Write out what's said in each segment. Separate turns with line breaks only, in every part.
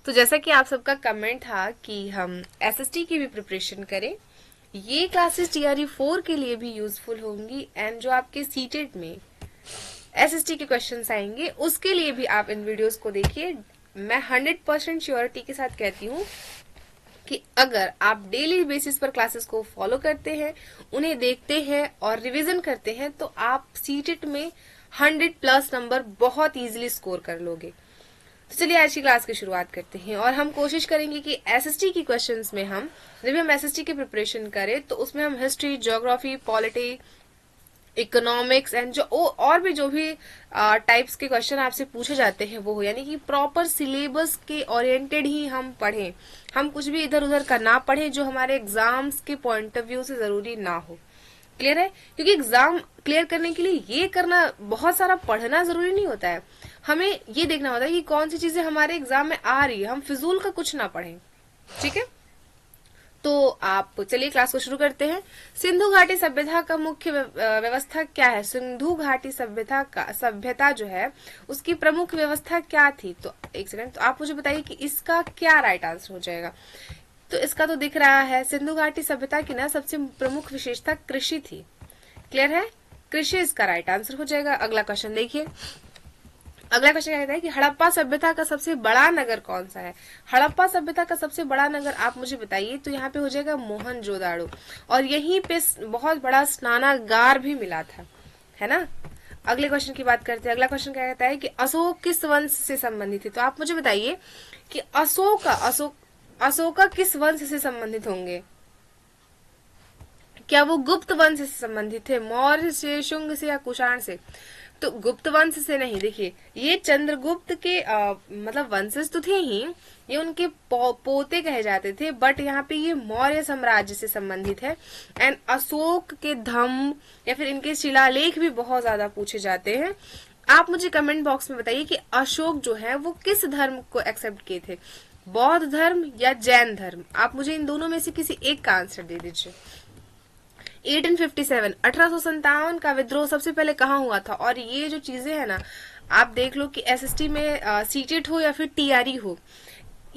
तो जैसा कि आप सबका कमेंट था कि हम एसएसटी की भी प्रिपरेशन करें, ये क्लासेस टीआरई 4 के लिए भी यूजफुल होंगी एंड जो आपके सीटेट में एसएसटी के क्वेश्चंस आएंगे उसके लिए भी आप इन वीडियोस को देखिए। मैं 100% श्योरिटी के साथ कहती हूँ कि अगर आप डेली बेसिस पर क्लासेस को फॉलो करते हैं, उन्हें देखते हैं और रिवीजन करते हैं, तो आप सीटेट में 100+ नंबर बहुत इजीली स्कोर कर लोगे। तो चलिए आज की क्लास की शुरुआत करते हैं और हम कोशिश करेंगे कि एसएसटी की क्वेश्चंस में हम जब भी हम एसएसटी की प्रिपरेशन करें तो उसमें हम history, geography, polity, economics and जो और भी जो भी टाइप्स के क्वेश्चन आपसे पूछे जाते हैं वो हो, यानी कि प्रॉपर सिलेबस के ओरिएंटेड ही हम पढ़ें। हम कुछ भी इधर उधर का ना पढ़ें जो हमारे एग्जाम्स के पॉइंट ऑफ व्यू से जरूरी ना हो। क्लियर है? क्योंकि एग्जाम क्लियर करने के लिए ये करना, बहुत सारा पढ़ना जरूरी नहीं होता है। हमें ये देखना होता है कि कौन सी चीजें हमारे एग्जाम में आ रही है, हम फिजूल का कुछ ना पढ़ें। ठीक है, तो आप चलिए क्लास को शुरू करते हैं। सिंधु घाटी सभ्यता का मुख्य व्यवस्था क्या है? सिंधु घाटी सभ्यता जो है उसकी प्रमुख व्यवस्था क्या थी? तो एक सेकंड, तो आप मुझे बताइए कि इसका क्या राइट आंसर हो जाएगा। तो इसका तो दिख रहा है, सिंधु घाटी सभ्यता की ना सबसे प्रमुख विशेषता कृषि थी। क्लियर है? कृषि इसका राइट आंसर हो जाएगा। अगला क्वेश्चन देखिए। अगला क्वेश्चन कहता है कि हड़प्पा सभ्यता का सबसे बड़ा नगर कौन सा है? हड़प्पा सभ्यता का सबसे बड़ा नगर आप मुझे बताइए। तो यहाँ पे हो जाएगा मोहनजोदाड़ो, और यहीं पे बहुत बड़ा स्नानागार भी मिला था, है ना। अगले क्वेश्चन की बात करते हैं। अगला क्वेश्चन क्या कहता है कि अशोक किस वंश से संबंधित है? तो आप मुझे बताइए कि अशोका किस वंश से संबंधित होंगे? क्या वो गुप्त वंश से संबंधित थे, मौर्य से, शुंग से या कुषाण से? तो गुप्त वंश से नहीं। देखिए, ये चंद्रगुप्त के मतलब वंशज तो थे ही, ये उनके पोते कहे जाते थे, बट यहाँ पे ये मौर्य साम्राज्य से संबंधित है। एंड अशोक के धम्म या फिर इनके शिलालेख भी बहुत ज्यादा पूछे जाते हैं। आप मुझे कमेंट बॉक्स में बताइए कि अशोक जो है वो किस धर्म को एक्सेप्ट किए थे, बौद्ध धर्म या जैन धर्म? आप मुझे इन दोनों में से किसी एक का आंसर दे दीजिए। 1857 1857 का विद्रोह सबसे पहले कहाँ हुआ था? और ये जो चीजें है ना, आप देख लो कि एसएसटी में सीटेट हो या फिर टीआरई हो,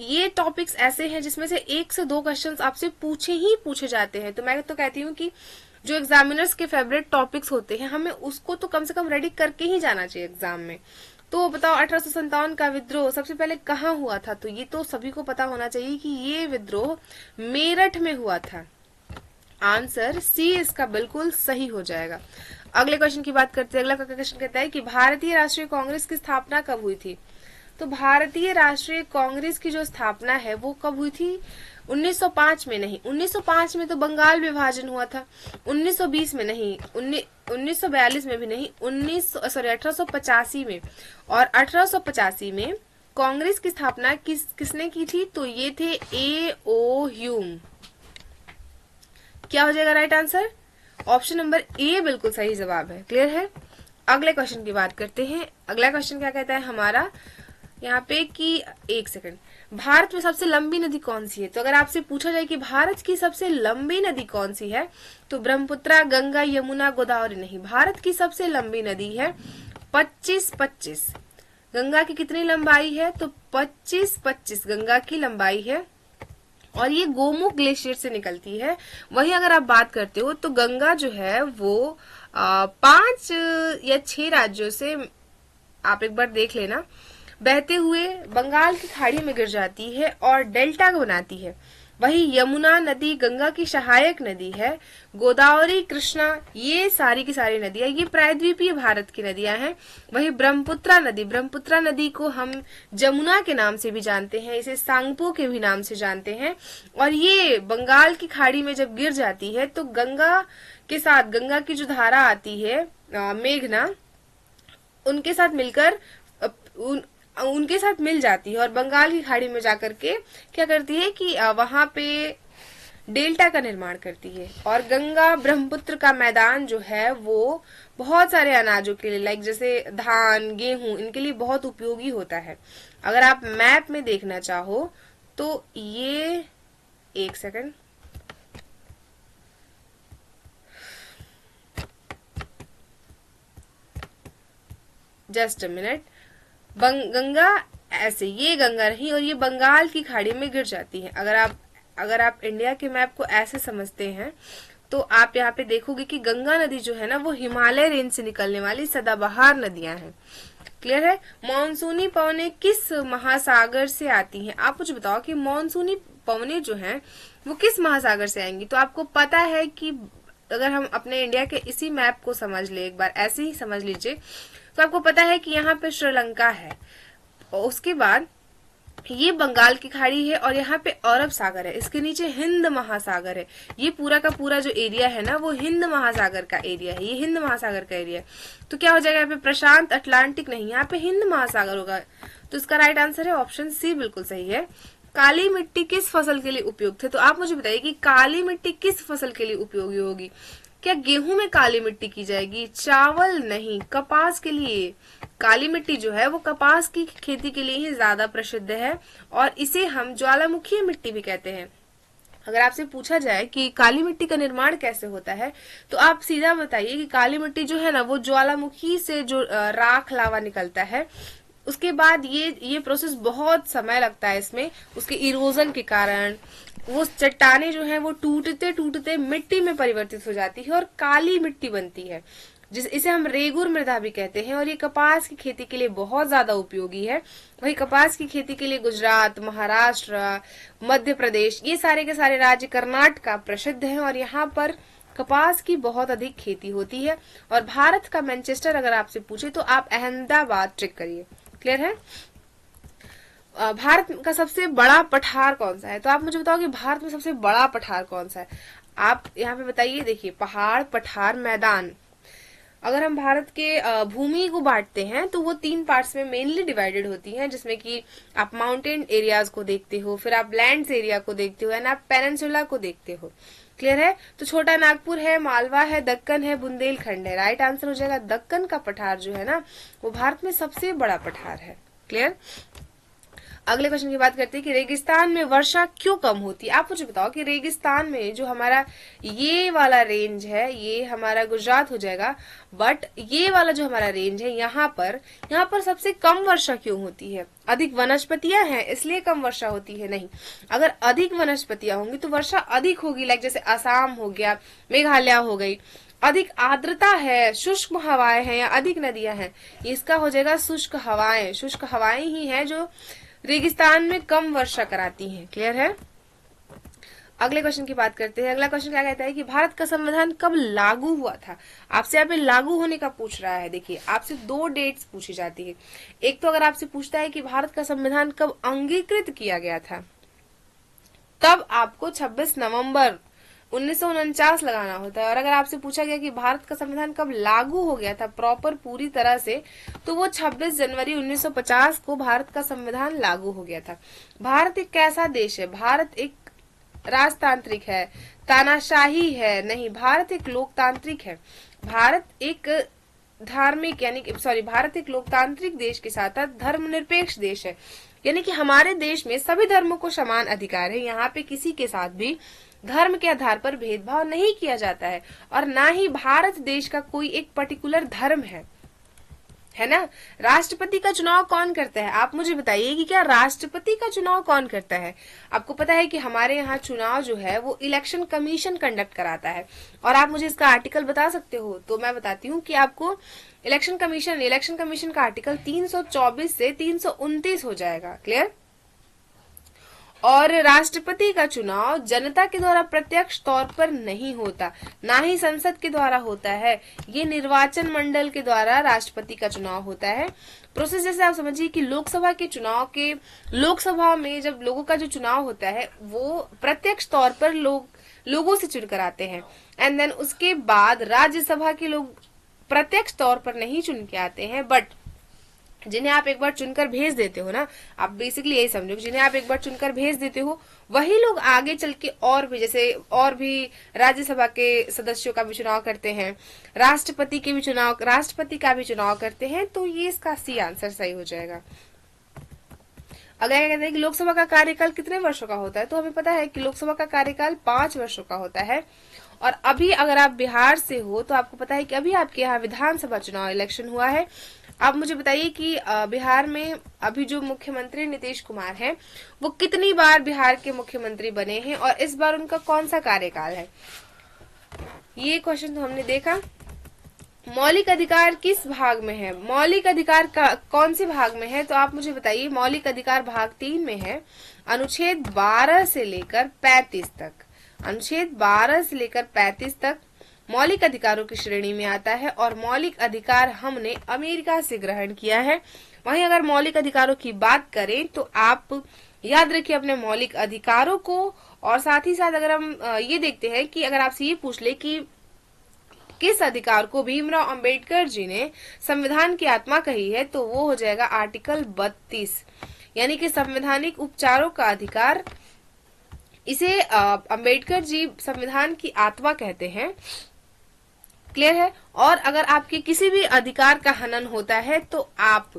ये टॉपिक्स ऐसे हैं जिसमें से 1 से 2 क्वेश्चंस आपसे पूछे ही पूछे जाते हैं। तो मैं तो कहती हूँ कि जो एग्जामिनर्स के फेवरेट टॉपिक्स होते हैं, हमें उसको तो कम से कम रेडी करके ही जाना चाहिए एग्जाम में। तो बताओ, 1857 का विद्रोह सबसे पहले कहाँ हुआ था? तो ये तो सभी को पता होना चाहिए कि ये विद्रोह मेरठ में हुआ था। आंसर सी इसका बिल्कुल सही हो जाएगा। अगले क्वेश्चन की बात करते हैं। अगला क्वेश्चन कहता है कि भारतीय राष्ट्रीय कांग्रेस की स्थापना कब हुई थी? तो भारतीय राष्ट्रीय कांग्रेस की जो स्थापना है वो कब हुई थी? 1905 में नहीं, 1905 में तो बंगाल विभाजन हुआ था। 1920 में नहीं, 1942 में भी नहीं, 1885 में। और 1885 में कांग्रेस की स्थापना किसने की थी? तो ये थे ए ओ ह्यूम। क्या हो जाएगा right answer? Option number A बिल्कुल सही जवाब है। क्लियर है? अगले क्वेश्चन की बात करते हैं। अगला क्वेश्चन क्या कहता है हमारा यहाँ पे कि एक सेकंड, भारत में सबसे लंबी नदी कौन सी है? तो अगर आपसे पूछा जाए कि भारत की सबसे लंबी नदी कौन सी है, तो ब्रह्मपुत्र, गंगा, यमुना, गोदावरी नहीं। भारत की सबसे लंबी नदी है 25-25। गंगा की कितनी लंबाई है? तो 25-25 गंगा की लंबाई है, और ये गोमुख ग्लेशियर से निकलती है। वही अगर आप बात करते हो तो गंगा जो है वो 5 या 6 राज्यों से, आप एक बार देख लेना, बहते हुए बंगाल की खाड़ी में गिर जाती है और डेल्टा बनाती है। वही यमुना नदी गंगा की सहायक नदी है। गोदावरी, कृष्णा, ये सारी की सारी नदियां ये प्रायद्वीपीय भारत की नदियां हैं। वही ब्रह्मपुत्रा नदी को हम जमुना के नाम से भी जानते हैं, इसे सांगपो के भी नाम से जानते हैं। और ये बंगाल की खाड़ी में जब गिर जाती है तो गंगा के साथ, गंगा की जो धारा आती है मेघना, उनके साथ मिलकर उनके साथ मिल जाती है और बंगाल की खाड़ी में जाकर के क्या करती है कि वहां पे डेल्टा का निर्माण करती है। और गंगा ब्रह्मपुत्र का मैदान जो है वो बहुत सारे अनाजों के लिए, लाइक जैसे धान, गेहूं, इनके लिए बहुत उपयोगी होता है। अगर आप मैप में देखना चाहो तो ये, एक second, just a minute, Ganga ऐसे ये गंगा नहीं, और ये बंगाल की खाड़ी में गिर जाती है। अगर आप इंडिया के मैप को ऐसे समझते हैं तो आप यहाँ पे देखोगे कि गंगा नदी जो है ना वो हिमालय रेंज से निकलने वाली सदाबहार नदियां हैं। क्लियर है। मानसूनी पवनें किस महासागर से आती हैं? आप मुझे बताओ कि मानसूनी पवनें जो हैं वो किस महासागर से आएंगी। तो आपको पता है कि अगर हम अपने इंडिया के इसी मैप को समझ ले, एक बार ऐसे ही समझ लीजिए, तो आपको पता है कि यहाँ पे श्रीलंका है, और उसके बाद ये बंगाल की खाड़ी है, और यहाँ पे अरब सागर है, इसके नीचे हिंद महासागर है। ये पूरा का पूरा जो एरिया है ना वो हिंद महासागर का एरिया है, ये हिंद महासागर का एरिया है। तो क्या हो जाएगा यहाँ पे, प्रशांत अटलांटिक नहीं, यहाँ पे हिंद महासागर होगा। तो इसका राइट आंसर है ऑप्शन सी, बिल्कुल सही है। काली मिट्टी किस फसल के लिए उपयुक्त है? तो आप मुझे बताइए कि काली मिट्टी किस फसल के लिए उपयोगी होगी। क्या गेहूं में काली मिट्टी की जाएगी? चावल नहीं, कपास के लिए। काली मिट्टी जो है वो कपास की खेती के लिए ही ज्यादा प्रसिद्ध है, और इसे हम ज्वालामुखी मिट्टी भी कहते हैं। अगर आपसे पूछा जाए कि काली मिट्टी का निर्माण कैसे होता है, तो आप सीधा बताइए कि काली मिट्टी जो है ना वो ज्वालामुखी से जो राख लावा निकलता है, उसके बाद ये प्रोसेस बहुत समय लगता है इसमें, उसके इरोजन के कारण वो चट्टाने जो है वो टूटते टूटते मिट्टी में परिवर्तित हो जाती है और काली मिट्टी बनती है, इसे हम रेगुर मृदा भी कहते हैं। और ये कपास की खेती के लिए बहुत ज्यादा उपयोगी है। वही कपास की खेती के लिए गुजरात, महाराष्ट्र, मध्य प्रदेश, ये सारे के सारे राज्य, कर्नाटक प्रसिद्ध हैं, और यहाँ पर कपास की बहुत अधिक खेती होती है। और भारत का मैनचेस्टर अगर आपसे पूछे तो आप अहमदाबाद ट्रिक करिए। क्लियर है। भारत का सबसे बड़ा पठार कौन सा है? तो आप मुझे बताओ कि भारत में सबसे बड़ा पठार कौन सा है। आप यहाँ पे बताइए, देखिए पहाड़, पठार, मैदान। अगर हम भारत के भूमि को बांटते हैं तो वो 3 पार्ट्स में मेनली डिवाइडेड होती हैं, जिसमें कि आप माउंटेन एरियाज को देखते हो, फिर आप लैंड्स एरिया को देखते हो, एंड आप पेनिनसुला को देखते हो। क्लियर है। तो छोटा नागपुर है, मालवा है, दक्कन है, बुंदेलखंड है। राइट आंसर हो जाएगा दक्कन का पठार जो है ना वो भारत में सबसे बड़ा पठार है। क्लियर। अगले क्वेश्चन की बात करते हैं कि रेगिस्तान में वर्षा क्यों कम होती है। आप मुझे बताओ कि रेगिस्तान में जो हमारा ये वाला रेंज है, ये हमारा गुजरात हो जाएगा, बट ये वाला जो हमारा रेंज है यहाँ पर सबसे कम वर्षा क्यों होती है? अधिक वनस्पतियां हैं इसलिए कम वर्षा होती है? नहीं, अगर अधिक वनस्पतियां होंगी तो वर्षा अधिक होगी। लाइक जैसे असम हो गया, मेघालय हो गई। अधिक आर्द्रता है, शुष्क हवाएं हैं, या अधिक नदियां हैं, इसका हो जाएगा शुष्क हवाएं। शुष्क हवाएं ही हैं जो रेगिस्तान में कम वर्षा कराती हैं। क्लियर है। अगले क्वेश्चन की बात करते हैं। अगला क्वेश्चन क्या कहता है कि भारत का संविधान कब लागू हुआ था। आपसे यहाँ पे लागू होने का पूछ रहा है। देखिए आपसे 2 डेट्स पूछी जाती है। एक तो अगर आपसे पूछता है कि भारत का संविधान कब अंगीकृत किया गया था, तब आपको 26 नवंबर 1949 लगाना होता है। और अगर आपसे पूछा गया कि भारत का संविधान कब लागू हो गया था प्रॉपर पूरी तरह से, तो वो 26 जनवरी 1950 को भारत का संविधान लागू हो गया था। भारत एक कैसा देश है? भारत एक राजतांत्रिक है, तानाशाही है? नहीं, भारत एक लोकतांत्रिक है। भारत एक धार्मिक भारत एक लोकतांत्रिक देश के साथ साथ धर्मनिरपेक्ष देश है। यानी कि हमारे देश में सभी धर्मों को समान अधिकार है। यहाँ पे किसी के साथ भी धर्म के आधार पर भेदभाव नहीं किया जाता है, और ना ही भारत देश का कोई एक पर्टिकुलर धर्म है ना। राष्ट्रपति का चुनाव कौन करता है? आप मुझे बताइए कि क्या राष्ट्रपति का चुनाव कौन करता है? आपको पता है कि हमारे यहाँ चुनाव जो है वो इलेक्शन कमीशन कंडक्ट कराता है, और आप मुझे इसका आर्टिकल बता सकते हो तो मैं बताती हूँ कि आपको इलेक्शन कमीशन का आर्टिकल 324 से 329 हो जाएगा। क्लियर। और राष्ट्रपति का चुनाव जनता के द्वारा प्रत्यक्ष तौर पर नहीं होता, ना ही संसद के द्वारा होता है, ये निर्वाचन मंडल के द्वारा राष्ट्रपति का चुनाव होता है। प्रोसेस जैसे आप समझिए कि लोकसभा में जब लोगों का जो चुनाव होता है वो प्रत्यक्ष तौर पर लोगों से चुनकर आते हैं, एंड देन उसके बाद राज्यसभा के लोग प्रत्यक्ष तौर पर नहीं चुन के आते हैं, बट जिन्हें आप एक बार चुनकर भेज देते हो ना, आप बेसिकली यही समझो, जिन्हें आप एक बार चुनकर भेज देते हो वही लोग आगे चल के और भी राज्यसभा के सदस्यों का भी चुनाव करते हैं, राष्ट्रपति का भी चुनाव करते हैं। तो ये इसका सी आंसर सही हो जाएगा। अगर क्या कहते हैं कि लोकसभा का कार्यकाल कितने वर्षों का होता है, तो हमें पता है कि लोकसभा का कार्यकाल 5 वर्षों का होता है। और अभी अगर आप बिहार से हो तो आपको पता है कि अभी आपके यहाँ विधानसभा चुनाव इलेक्शन हुआ है। आप मुझे बताइए कि बिहार में अभी जो मुख्यमंत्री नीतीश कुमार हैं, वो कितनी बार बिहार के मुख्यमंत्री बने हैं और इस बार उनका कौन सा कार्यकाल है। ये क्वेश्चन तो हमने देखा। मौलिक अधिकार किस भाग में है, मौलिक अधिकार का कौन से भाग में है, तो आप मुझे बताइए। मौलिक अधिकार भाग 3 में है, अनुच्छेद 12 से लेकर 35 तक। अनुच्छेद 12 से लेकर 35 तक मौलिक अधिकारों की श्रेणी में आता है और मौलिक अधिकार हमने अमेरिका से ग्रहण किया है। वहीं अगर मौलिक अधिकारों की बात करें तो आप याद रखिए अपने मौलिक अधिकारों को। और साथ ही साथ अगर हम ये देखते हैं कि अगर आपसे ये पूछ ले कि किस अधिकार को भीमराव अंबेडकर जी ने संविधान की आत्मा कही है, तो वो हो जाएगा आर्टिकल 32, यानी कि संवैधानिक उपचारों का अधिकार। इसे अंबेडकर जी संविधान की आत्मा कहते हैं। क्लियर है। और अगर आपके किसी भी अधिकार का हनन होता है तो आप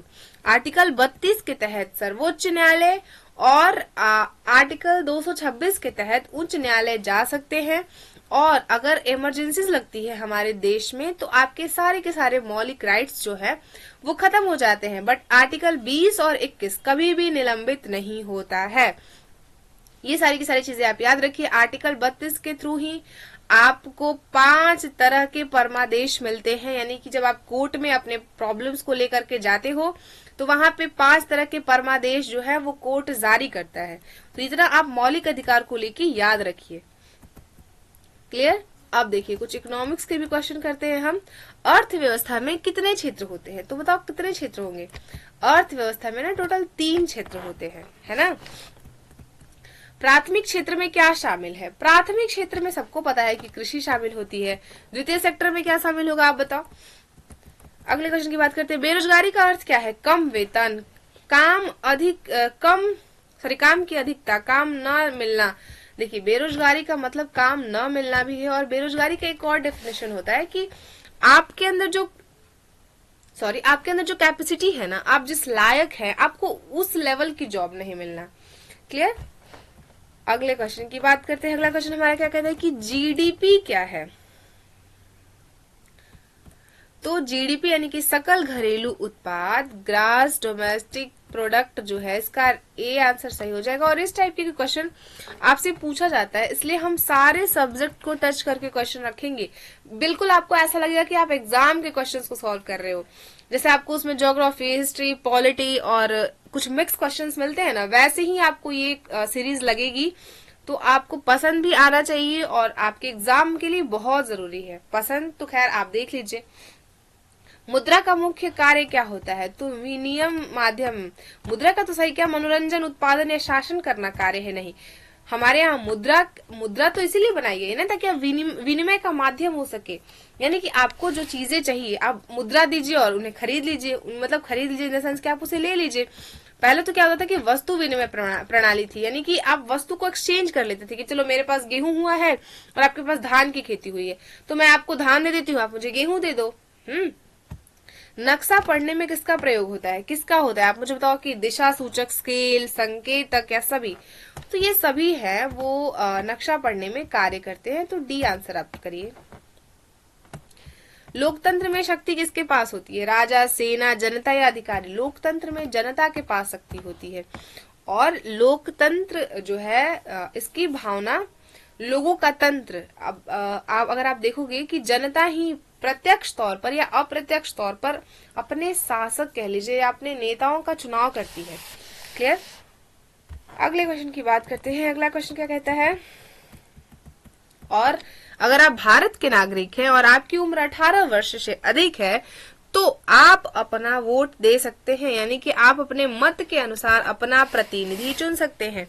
आर्टिकल 32 के तहत सर्वोच्च न्यायालय और आर्टिकल 226 के तहत उच्च न्यायालय जा सकते हैं। और अगर इमरजेंसीज लगती है हमारे देश में तो आपके सारे के सारे मौलिक राइट्स जो है वो खत्म हो जाते हैं। बट आर्टिकल 20 और 21 कभी भी निलंबित नहीं होता है। ये सारी की सारी चीजें आप याद रखिए। आर्टिकल 32 के थ्रू ही आपको 5 तरह के परमादेश मिलते हैं, यानी कि जब आप कोर्ट में अपने प्रॉब्लम्स को लेकर के जाते हो तो वहां पे 5 तरह के परमादेश जो है वो कोर्ट जारी करता है। तो इतना आप मौलिक अधिकार को लेके याद रखिए। क्लियर। अब देखिए कुछ इकोनॉमिक्स के भी क्वेश्चन करते हैं हम। अर्थव्यवस्था में कितने क्षेत्र होते हैं, तो बताओ कितने क्षेत्र होंगे। अर्थव्यवस्था में ना टोटल 3 क्षेत्र होते हैं, है ना। प्राथमिक क्षेत्र में क्या शामिल है, प्राथमिक क्षेत्र में सबको पता है कि कृषि शामिल होती है। द्वितीय सेक्टर में क्या शामिल होगा आप बताओ। अगले क्वेश्चन की बात करते हैं। बेरोजगारी का अर्थ क्या है, कम वेतन, काम की अधिकता, काम न मिलना। देखिए बेरोजगारी का मतलब काम न मिलना भी है। और बेरोजगारी का एक और डेफिनेशन होता है कि आपके अंदर जो कैपेसिटी है ना, आप जिस लायक है, आपको उस लेवल की जॉब नहीं मिलना। क्लियर। अगले क्वेश्चन की बात करते हैं। अगला क्वेश्चन हमारा क्या कहता है कि जीडीपी क्या है। तो जीडीपी यानी कि सकल घरेलू उत्पाद, ग्रास डोमेस्टिक प्रोडक्ट जो है, इसका ए आंसर सही हो जाएगा। और इस टाइप के क्वेश्चन आपसे पूछा जाता है, इसलिए हम सारे सब्जेक्ट को टच करके क्वेश्चन रखेंगे। बिल्कुल आपको ऐसा लगेगा कि आप एग्जाम के क्वेश्चंस को सॉल्व कर रहे हो। जैसे आपको उसमें ज्योग्राफी, हिस्ट्री, पॉलिटी और कुछ मिक्स क्वेश्चंस मिलते हैं ना, वैसे ही आपको ये सीरीज लगेगी। तो आपको पसंद भी आना चाहिए और आपके एग्जाम के लिए बहुत जरूरी है। पसंद तो खैर आप देख लीजिए। मुद्रा का मुख्य कार्य क्या होता है, तो विनिमय माध्यम। मुद्रा का तो सही क्या मनोरंजन, उत्पादन या शासन करना कार्य है, नहीं। हमारे यहाँ मुद्रा तो इसीलिए बनाई गई है ना, ताकि विनिमय का माध्यम हो सके। यानी कि आपको जो चीजें चाहिए आप मुद्रा दीजिए और उन्हें खरीद लीजिए। मतलब खरीद लीजिए इन द सेंस कि आप उसे ले लीजिए। पहले तो क्या होता था कि वस्तु विनिमय प्रणाली थी, यानी कि आप वस्तु को एक्सचेंज कर लेते थे कि चलो मेरे पास गेहूं हुआ है और आपके पास धान की खेती हुई है, तो मैं आपको धान दे देती हूँ, आप मुझे गेहूं दे दो। नक्शा पढ़ने में किसका प्रयोग होता है, किसका होता है, आप मुझे बताओ कि दिशा सूचक, स्केल, संकेतक या सभी। तो ये सभी है वो नक्शा पढ़ने में कार्य करते हैं। तो डी आंसर आप करिए। लोकतंत्र में शक्ति किसके पास होती है, राजा, सेना, जनता या अधिकारी। लोकतंत्र में जनता के पास शक्ति होती है। और लोकतंत्र जो है इसकी भावना लोगों का तंत्र। अब अगर आप देखोगे कि जनता ही प्रत्यक्ष तौर पर या अप्रत्यक्ष तौर पर अपने शासक कह लीजिए या अपने नेताओं का चुनाव करती है। क्लियर। अगले क्वेश्चन की बात करते हैं। अगला क्वेश्चन क्या कहता है, और अगर आप भारत के नागरिक हैं और आपकी उम्र 18 वर्ष से अधिक है तो आप अपना वोट दे सकते हैं, यानी कि आप अपने मत के अनुसार अपना प्रतिनिधि चुन सकते हैं।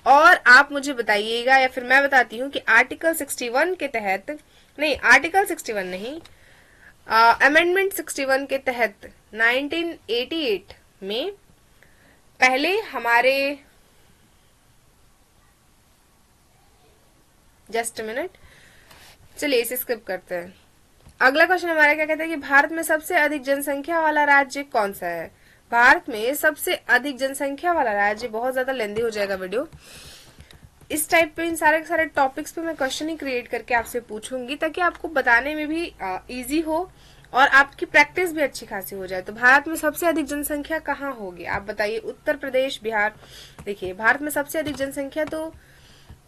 और आप मुझे बताइएगा या फिर मैं बताती हूँ कि आर्टिकल 61 के तहत, नहीं आर्टिकल 61 नहीं, अमेंडमेंट 61 के तहत 1988 में पहले हमारे, जस्ट मिनट, चलिए इसे स्किप करते हैं। अगला क्वेश्चन हमारा क्या कहता है कि भारत में सबसे अधिक जनसंख्या वाला राज्य कौन सा है। भारत में सबसे अधिक जनसंख्या वाला राज्य, बहुत ज्यादा लेंदी हो जाएगा वीडियो। इस टाइप पे इन सारे के सारे टॉपिक्स पे मैं क्वेश्चन ही क्रिएट करके आपसे पूछूंगी ताकि आपको बताने में भी इजी हो और आपकी प्रैक्टिस भी अच्छी खासी हो जाए। तो भारत में सबसे अधिक जनसंख्या कहाँ होगी, आप बताइए। उत्तर प्रदेश, बिहार। देखिए, भारत में सबसे अधिक जनसंख्या तो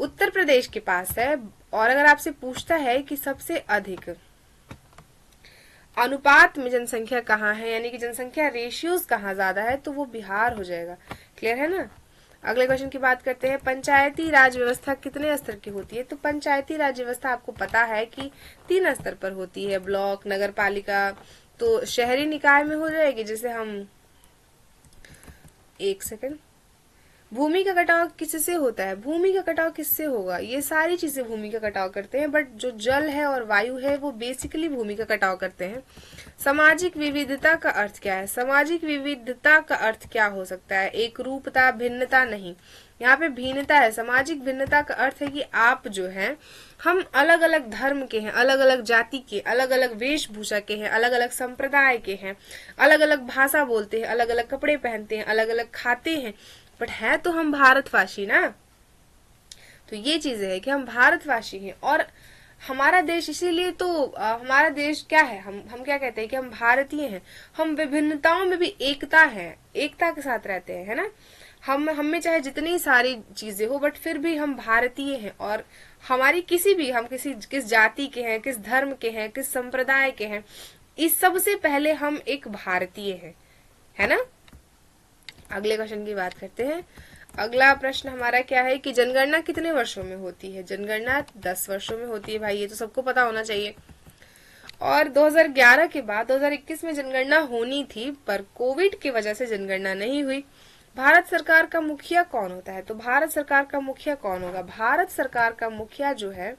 उत्तर प्रदेश के पास है, और अगर आपसे पूछता है कि सबसे अधिक अनुपात में जनसंख्या कहाँ है, यानी कि जनसंख्या रेशियोज कहाँ ज्यादा है, तो वो बिहार हो जाएगा। क्लियर है ना। अगले क्वेश्चन की बात करते हैं। पंचायती राज व्यवस्था कितने स्तर की होती है? तो पंचायती राज व्यवस्था आपको पता है कि 3 स्तर पर होती है, ब्लॉक, नगर पालिका। तो शहरी निकाय में हो जाएगी, जिसे हम, एक सेकंड, भूमि का कटाव किससे होता है? भूमि का कटाव किससे होगा? ये सारी चीजें भूमि का कटाव करते हैं, बट जो जल है और वायु है वो बेसिकली भूमि का कटाव करते हैं। सामाजिक विविधता का अर्थ क्या है? सामाजिक विविधता का अर्थ क्या हो सकता है? एक रूपता, भिन्नता नहीं, यहाँ पे भिन्नता है। सामाजिक भिन्नता का अर्थ है कि आप जो है, हम अलग अलग धर्म के हैं, अलग अलग जाति के, अलग अलग वेशभूषा के हैं, अलग अलग संप्रदाय के हैं, अलग अलग भाषा बोलते हैं, अलग अलग कपड़े पहनते हैं, अलग अलग खाते हैं, बट है तो हम भारतवासी ना। तो ये चीजें है कि हम भारतवासी हैं, और हमारा देश इसीलिए तो हमारा देश क्या है, हम क्या कहते हैं कि हम भारतीय हैं। हम विभिन्नताओं में भी एकता है, एकता के साथ रहते हैं, है ना। हम में चाहे जितनी सारी चीजें हो, बट फिर भी हम भारतीय हैं। और हमारी हम किस जाति के हैं, किस धर्म के हैं, किस संप्रदाय के हैं, इस सबसे पहले हम एक भारतीय हैं, है ना। अगले क्वेश्चन की बात करते हैं। अगला प्रश्न हमारा क्या है कि जनगणना कितने वर्षों में होती है? जनगणना 10 वर्षों में होती है भाई, ये तो सबको पता होना चाहिए। और 2011 के बाद 2021 में जनगणना होनी थी, पर कोविड की वजह से जनगणना नहीं हुई। भारत सरकार का मुखिया कौन होता है? तो भारत सरकार का मुखिया कौन होगा? भारत सरकार का मुखिया जो है,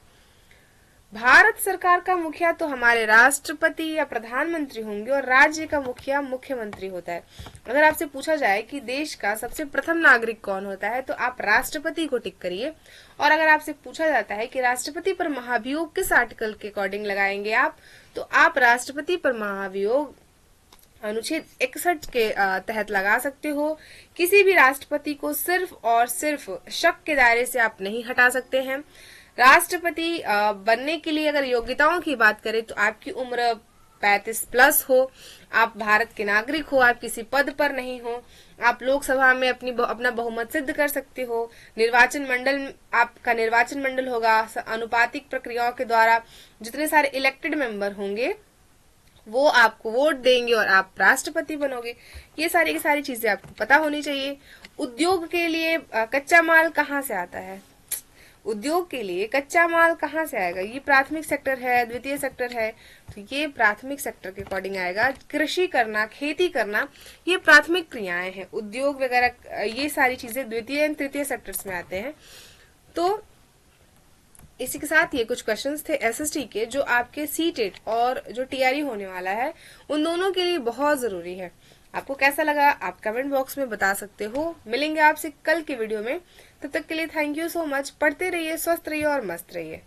भारत सरकार का मुखिया तो हमारे राष्ट्रपति या प्रधानमंत्री होंगे, और राज्य का मुखिया मुख्यमंत्री होता है। अगर आपसे पूछा जाए कि देश का सबसे प्रथम नागरिक कौन होता है, तो आप राष्ट्रपति को टिक करिए। और अगर आपसे पूछा जाता है कि राष्ट्रपति पर महाभियोग किस आर्टिकल के अकॉर्डिंग लगाएंगे आप, तो आप राष्ट्रपति पर महाभियोग अनुच्छेद 61 के तहत लगा सकते हो। किसी भी राष्ट्रपति को सिर्फ और सिर्फ शक के दायरे से आप नहीं हटा सकते हैं। राष्ट्रपति बनने के लिए अगर योग्यताओं की बात करें, तो आपकी उम्र 35+ हो, आप भारत के नागरिक हो, आप किसी पद पर नहीं हो, आप लोकसभा में अपना बहुमत सिद्ध कर सकते हो, निर्वाचन मंडल, आपका निर्वाचन मंडल होगा, अनुपातिक प्रक्रियाओं के द्वारा जितने सारे इलेक्टेड मेंबर होंगे वो आपको वोट देंगे और आप राष्ट्रपति बनोगे। ये सारी की सारी चीजें आपको पता होनी चाहिए। उद्योग के लिए कच्चा माल कहाँ से आता है? उद्योग के लिए कच्चा माल कहाँ से आएगा? ये प्राथमिक सेक्टर है, द्वितीय सेक्टर है, तो ये प्राथमिक सेक्टर के अकॉर्डिंग आएगा। कृषि करना, खेती करना, ये प्राथमिक क्रियाएं हैं। उद्योग वगैरह ये सारी चीजें द्वितीय एवं तृतीय सेक्टर्स में आते हैं। तो इसी के साथ ये कुछ क्वेश्चंस थे एसएसटी के, जो आपके सीटेट और जो टीआरई होने वाला है, उन दोनों के लिए बहुत जरूरी है। आपको कैसा लगा आप कमेंट बॉक्स में बता सकते हो। मिलेंगे आपसे कल के वीडियो में, तब तक के लिए थैंक यू सो मच। पढ़ते रहिए, स्वस्थ रहिए और मस्त रहिए।